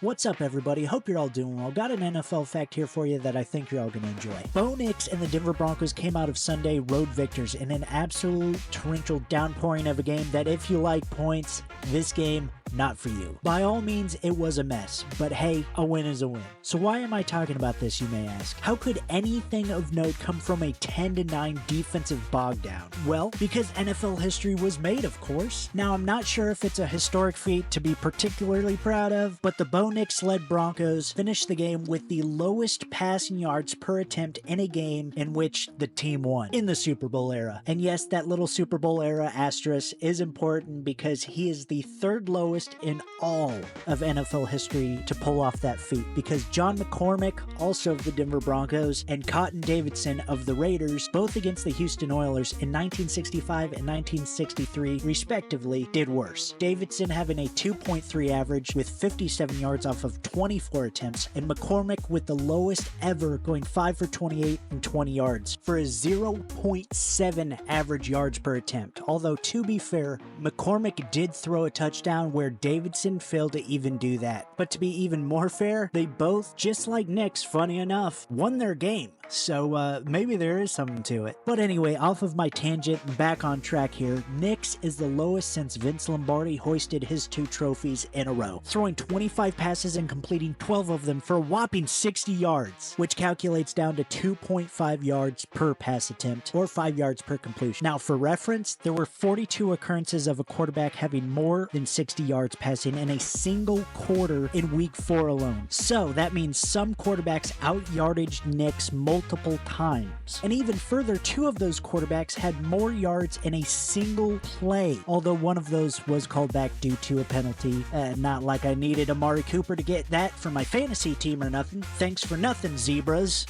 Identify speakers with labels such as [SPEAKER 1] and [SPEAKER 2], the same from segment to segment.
[SPEAKER 1] What's up, everybody? Hope you're all doing well. Got an NFL fact here for you that I think you're all going to enjoy. Bo Nix and the Denver Broncos came out of Sunday road victors in an absolute torrential downpouring of a game that, if you like points, this game, not for you. By all means, it was a mess, but hey, a win is a win. So why am I talking about this, you may ask? How could anything of note come from a 10-9 defensive bog down? Well, because NFL history was made, of course. Now, I'm not sure if it's a historic feat to be particularly proud of, but the Bo Nix-led Broncos finished the game with the lowest passing yards per attempt in a game in which the team won in the Super Bowl era. And yes, that little Super Bowl era asterisk is important because he is the third lowest in all of NFL history to pull off that feat, because John McCormick, also of the Denver Broncos, and Cotton Davidson of the Raiders, both against the Houston Oilers in 1965 and 1963 respectively, did worse. Davidson having a 2.3 average with 57 yards off of 24 attempts, and McCormick with the lowest ever, going 5 for 28 and 20 yards for a 0.7 average yards per attempt. Although, to be fair, McCormick did throw a touchdown where Davidson failed to even do that. But to be even more fair, they both, just like Nix, funny enough, won their game. So maybe there is something to it. But anyway, off of my tangent and back on track here, Nix is the lowest since Vince Lombardi hoisted his 2 trophies in a row, throwing 25 passes and completing 12 of them for a whopping 60 yards, which calculates down to 2.5 yards per pass attempt, or 5 yards per completion. Now, for reference, there were 42 occurrences of a quarterback having more than 60 yards passing in a single quarter in week 4 alone. So that means some quarterbacks out-yardaged Nix multiple times. And even further, 2 of those quarterbacks had more yards in a single play, although one of those was called back due to a penalty. Not like I needed Amari Cooper to get that for my fantasy team or nothing. Thanks for nothing, zebras.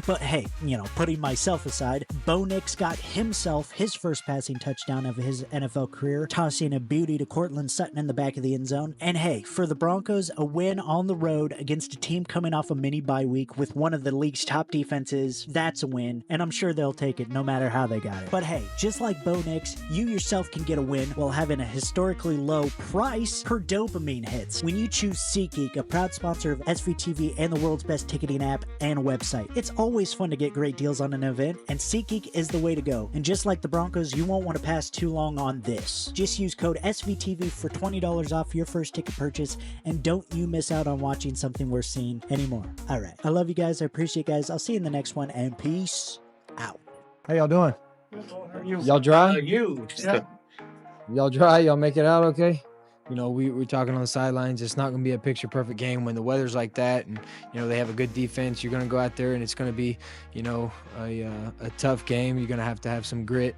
[SPEAKER 1] But hey, you know, putting myself aside, Bo Nix got himself his first passing touchdown of his NFL career, tossing a beauty to Cortland Sutton in the back of the end zone. And hey, for the Broncos, a win on the road against a team coming off a mini bye week with one of the league's top defenses, that's a win, and I'm sure they'll take it no matter how they got it. But hey, just like Bo Nix, you yourself can get a win while having a historically low price per dopamine hits when you choose SeatGeek, a proud sponsor of SVTV and the world's best ticketing app and website. It's always fun to get great deals on an event, and SeatGeek is the way to go. And just like the Broncos, you won't want to pass too long on this. Just use code SVTV for $20 off your first ticket purchase, and don't you miss out on watching something worth seeing anymore. All right, I love you guys. I appreciate you guys. I'll see you in the next one, and peace out.
[SPEAKER 2] How y'all doing? Y'all dry? Y'all dry? Y'all make it out okay? You know, we're talking on the sidelines. It's not going to be a picture-perfect game when the weather's like that, and, you know, they have a good defense. You're going to go out there, and it's going to be, you know, a tough game. You're going to have some grit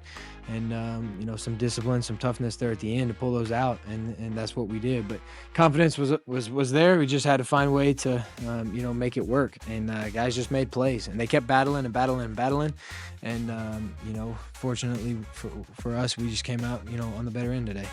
[SPEAKER 2] and, you know, some discipline, some toughness there at the end to pull those out, and that's what we did. But confidence was there. We just had to find a way to, you know, make it work. And guys just made plays, and they kept battling and battling and battling. And, you know, fortunately for us, we just came out, you know, on the better end today.